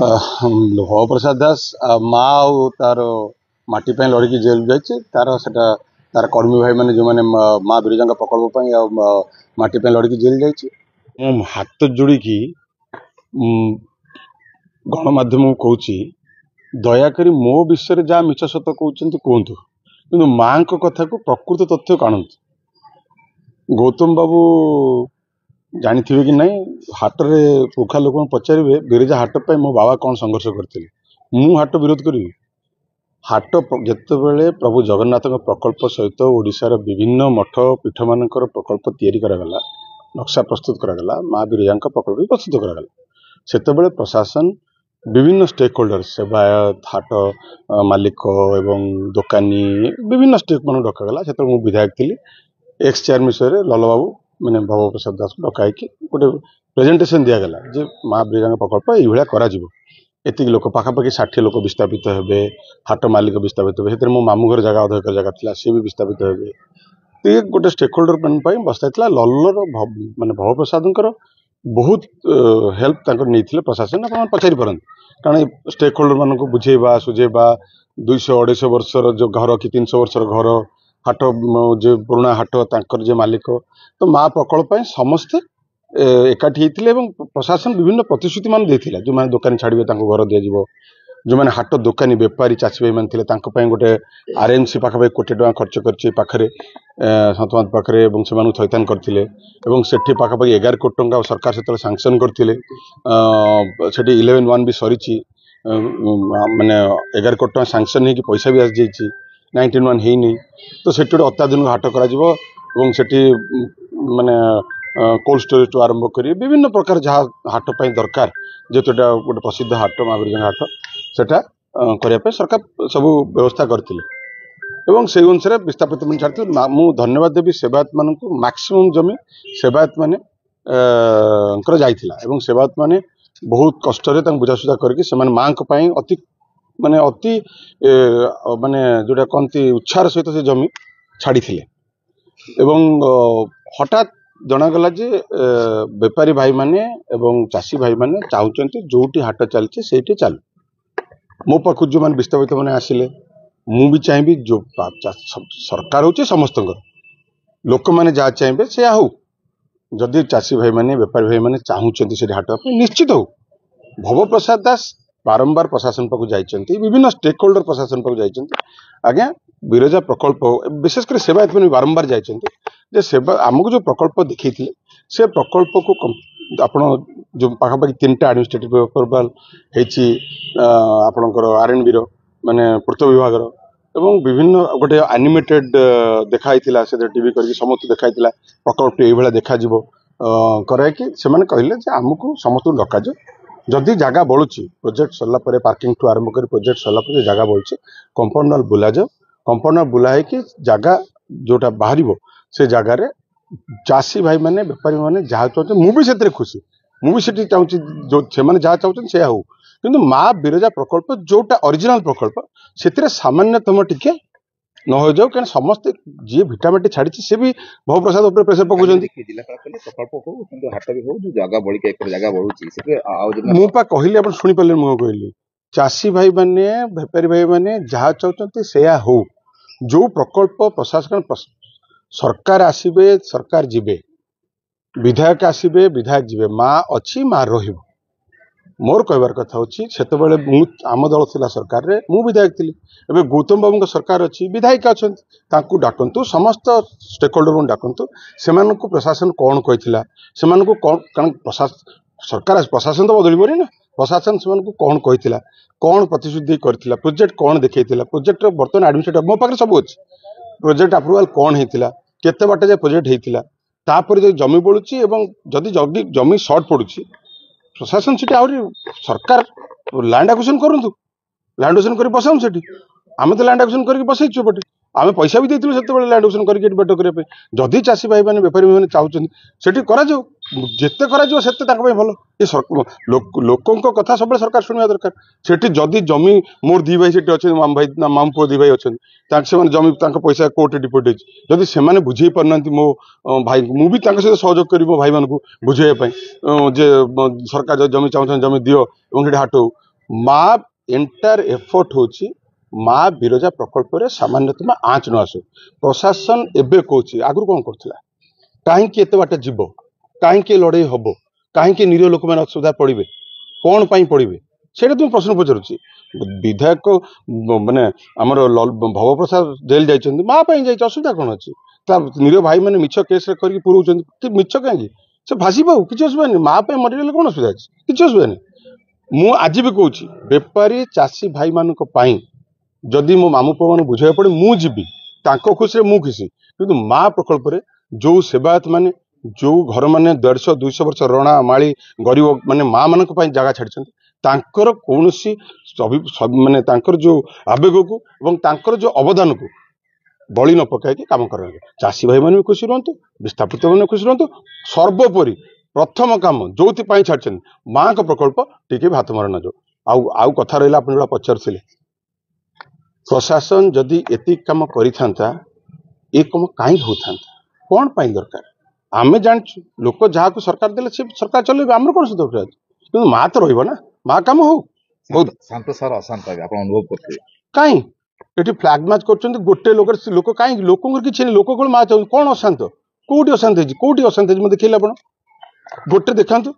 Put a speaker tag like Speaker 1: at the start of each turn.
Speaker 1: भव प्रसाद दास माँ तार माटी लड़की जेल जाइए तार सेटा तार कर्मी भाई मैंने जो मैंने माँ बिरजा प्रकल्प माटी लड़की जेल जाइए हाथ जोड़ी गणमाध्यम को दयाकोरी मो विषय जहाँ मिछ सत कहते कहतु कि माँ कथा को प्रकृत तथ्य काणतु गौतम बाबू जानी कि नहीं हाट रे पुखा लोक पचारे बिरजा हाट पर मो बाबा कौन संघर्ष करते मु हाट विरोध करी हाट जितेबले प्रभु जगन्नाथ प्रकल्प सहित ओडिशार विभिन्न मठ पीठ मान प्रकल्प तैयारी करागला नक्शा प्रस्तुत करागला माँ बिरजा प्रकल्प प्रस्तुत करागला सेतेबेले प्रशासन विभिन्न स्टेक होल्डर सेवायत हाट मालिक एवं दोकानी विभिन्न स्टेक मान डकागला से विधायक थी एक्स चेयर विषय लल बाबू मैंने भव प्रसाद दास को डकाई गोटे प्रेजेंटेशन दिगला जे माँ बिरजा प्रकल्प ये लोक पाखापाखि 60 लोक विस्थापित हे हाट मालिक विस्थापित हे मो मामू घर जगह अध एकर जगह थी सी भी विस्थापित हे ये गोटे स्टेक होल्डर मान बसता लल्लर मानने भव प्रसाद बहुत हेल्प नहीं प्रशासन आप पचारि पारती कारण स्टेक होल्डर मान बुझेबा सुझेबा 200-250 वर्षर जो घर कि 300 वर्षर घर हाट जो पुराणा हाट तांकर जे मालिक तो माँ प्रकल्प समस्ते एकाठी होते प्रशासन विभिन्न प्रतिश्रुति मान देथिला जो मैंने दुकान छाड़े घर दिज्व जो मैंने हाट दुकानी बेपारी चाषी भाई मैंने गोटे आरएमसी पाखापाखि कोटी टका खर्च कर सतमत पाखे से थैथान करते पाखापाखि 11 कोटी टंका सरकार से सांक्शन करते 11-1 भी सरी माने 11 कोटी टका सांक्शन हो पैसा भी आसी 19-1 है नहीं तो से गोटे अत्याधुनिक हाट कर माने कोल्ड स्टोरेज टू आरंभ कर विभिन्न प्रकार जहाँ हाट दरकार जेहेतु गोटे प्रसिद्ध हाट माँ बिरजा हाट सेटा करने सरकार सब व्यवस्था करते से अनुसार विस्थापित मैंने छाड़ते मु धन्यवाद देवी सेवायत मान मैक्सिमम जमी सेवायत मैंने सेवायत मैंने बहुत कष्ट बुझासुझा करके माँ अति माने अति माने जोटा कहती उत्साह सहित से जमी छाड़ी हठात जनागला जे बेपारी भाई माने एवं चाषी भाई माने चाहते जोटी हाट चलती से चल मो पाख जो मैंने विस्थापित मैंने आसिले मु भी चाहिए जो सरकार हूँ समस्त लोक मैंने जहाँ चाहिए से हो जदि चाषी भाई माने बेपारी भाई माने चाहते से हाट निश्चित हो भव प्रसाद दास बारंबार प्रशासन पाक जाइए विभिन्न स्टेक होल्डर प्रशासन पाक जाइए आज्ञा बिरजा प्रकल्प विशेषकर सेवायत मैंने बारंबार जाइए सेवा आमको जो प्रकल्प देखते से प्रकल्प को आपण जो पाखापाखि 3टा एडमिनिस्ट्रेटिव अप्रूवाल आपणकर आरएनबी माने पूर्त विभाग एवं विभिन्न गोटे एनिमेटेड देखाई से टीवी करके समस्त देखाई प्रकल्प ये देखा कराइकी से कहले आमको समस्त डक जदि जगह बढ़ुची प्रोजेक्ट सरला पार्किंग ठू आरंभ कर प्रोजेक्ट सरला जगह बढ़ुची कंपाउंड वाल बुला जाओ कंपाउंड वाल बुलाई जगह जोटा बाहर से जगार चाषी भाई माने बेपारी माने जहाँ चाहते मुझे से खुशी मुझे चाहूँगी जो से जहाँ चाहते से हो कि माँ बिरजा प्रकल्प जोटा ओरिजिनल प्रकल्प से सामान्यतम टिके न हो जाओ कहीं समस्ते जी भिटामिटी छाड़ी सी भी भव प्रसाद उपर प्रेसर पकाउछन मुझे कहली आप शुणी पारे मुझे कहली चाषी भाई माने बेपारी भाई माने जहाँ चाहते से हो जो प्रकल्प प्रशासन सरकार आसबे सरकार जीवे विधायक आसबे विधायक जीवे माँ अच्छी माँ रही मोर कहबार कथा होची सेतबेले आम दल थिला सरकार रे मु विधायक थी एबे गौतम बाबू सरकार अच्छी विधायक अच्छा डाकतु समस्त स्टेक होल्डर को डाकतु से प्रशासन कौन कही से कौन सरकार प्रशासन तो बदल ना प्रशासन से कौन कही कौन प्रतिश्रुति करथिला प्रोजेक्ट कौन देखा प्रोजेक्ट बर्तमान एडमिनिस्ट्रेटिव मो पाखे सब अच्छी प्रोजेक्ट अप्रूवाल कौन होता केते बाटे जे प्रोजेक्ट होता तापर जो जमी बढ़ुची जदि जदि जमी सर्ट पड़ुची प्रशासन से सरकार लैंड एक्विजिशन करूँ लैंड एक्विजिशन कर बसाऊँ से आम तो लैंड एक्विजिशन करके बसईचु बटे आम पैसा भी देती से लैंड एक्विजिशन करके बेट करने जदि चाषी भाई मैंने बेपारी मैंने चाहते से जिते भल ये लोकों कथा सब सरकार शुणा दरकार से जदि जमी मोर दी भाई से अच्छे माम भाई माम पुओ दी भाई अच्छा से जमी पैसा कोर्ट डिपोट होती से बुझे पारना मो भाई मुझे सहित सहयोग करी मो भाई मान बुझे जे सरकार जमी चाहते जमी दियो हाट हो ମା ଏଣ୍ଟାयर ଏଫର୍ଟ ହଉଛି ମା ବିରଜା ପ୍ରକଳ୍ପରେ ସାମାନ୍ୟତମ ଆଞ୍ଚ ନ ଆସୁ। ପ୍ରଶାସନ ଏବେ କହୁଛି ଆଗରୁ କଣ କରୁଥିଲା, କାହିଁକି ଏତେ ବାଟ ଯିବ, କାହିଁକି ଲଢେଇ ହବ, କାହିଁକି ନିରୀହ ଲୋକମାନେ ଅସୁବିଧା ପଡିବେ, କଣ ପାଇଁ ପଡିବେ, ସେଇଟା ତୁମେ ପ୍ରଶ୍ନ ପଚାରୁଛି। ବିଧାୟକ ମାନେ ଆମର ଭବପ୍ରସାଦ ଜେଲ ଯାଇଛନ୍ତି, ମା ପାଇଁ ଯାଇଛି, ଅସୁବିଧା କଣ ଅଛି? ତା ନିରୀହ ଭାଇ ମାନେ ମିଛ କେସରେ କରିକି ପୁରଉଛନ୍ତି, ମିଛ କାହିଁକି, ସେ ଭାସି ପାଉ, କିଛି ଅସୁବିଧା ନାହିଁ। ମା ପାଇଁ ମରିଗଲେ କଣ ଅସୁବିଧା ଅଛି, କିଛି ଅସୁବିଧା ନାହିଁ। ମୁଁ ଆଜି ବି କହୁଛି ବେପାରୀ ଚାଷୀ ଭାଇ ମାନଙ୍କ ପାଇଁ ଯଦି ମୋ ମାମୁ ପୁଅ ମାନଙ୍କୁ ବୁଝେଇବାକୁ ପଡେ ମୁଁ ଯିବି, ତାଙ୍କ ଖୁସିରେ ମୁଁ ଖୁସି। କିନ୍ତୁ ମା ପ୍ରକଳ୍ପରେ ଯୋଉ ସେବାୟତ ମାନେ ଯୋଉ ଘର ମାନେ 150-200 ବର୍ଷ ରଣା ମାଳି ଗରିବ ମାନେ ମା ମାନଙ୍କ ପାଇଁ ଜାଗା ଛାଡିଛନ୍ତି, ତାଙ୍କର କୌଣସି ମାନେ ତାଙ୍କର ଯୋଉ ଆବେଗକୁ ଏବଂ ତାଙ୍କର ଯୋଉ ଅବଦାନକୁ ବଳି ନ ପକାଇକି କାମ କରାଯାଏ। ଚାଷୀ ଭାଇ ମାନେ ବି ଖୁସି ରୁହନ୍ତୁ, ବିସ୍ଥାପିତ ମାନେ ଖୁସି ରୁହନ୍ତୁ। ସର୍ବୋପରି ପ୍ରଥମ କାମ ଯୋଉଥିପାଇଁ ଛାଡିଛନ୍ତି ମାଙ୍କ ପ୍ରକଳ୍ପ ଟିକେ ବି ହାତ ମରା ନ ଯାଉ। ଆଉ କଥା ରହିଲା ଆପଣ ଯୋଉଟା ପଚାରୁଥିଲେ, ପ୍ରଶାସନ ଯଦି ଏତିକି କାମ କରିଥାନ୍ତା ଏ କାମ କାହିଁକି ହଉଥାନ୍ତା, କଣ ପାଇଁ ଦରକାର? ଆମେ ଜାଣିଛୁ ଲୋକ ଯାହାକୁ ସରକାର ଦେଲେ ସେ ସରକାର ଚଲେଇବେ, ଆମର କଣ ଦରକାର ଅଛି? କିନ୍ତୁ ମା ତ ରହିବ ନା, ମା କାମ ହଉ।
Speaker 2: ଶାନ୍ତ ସାର୍ ଅଶାନ୍ତ ଆପଣ ଅନୁଭବ କରୁଥିବେ
Speaker 1: କାହିଁ ଏଠି ଫ୍ଲାଗ ମାର୍ଚ୍ଚ କରୁଛନ୍ତି ଗୋଟେ ଲୋକ କାହିଁକି? ଲୋକଙ୍କର କିଛି ନାହିଁ, ଲୋକ କଣ ମା ଚାହୁଛନ୍ତି, କଣ ଅଶାନ୍ତ, କୋଉଠି ଅଶାନ୍ତ ହେଇଛି, କୋଉଠି ଅଶାନ୍ତ ହେଇଛି ମୁଁ ଦେଖେଇଲେ ଆପଣ ଗୋଟେ ଦେଖାନ୍ତୁ।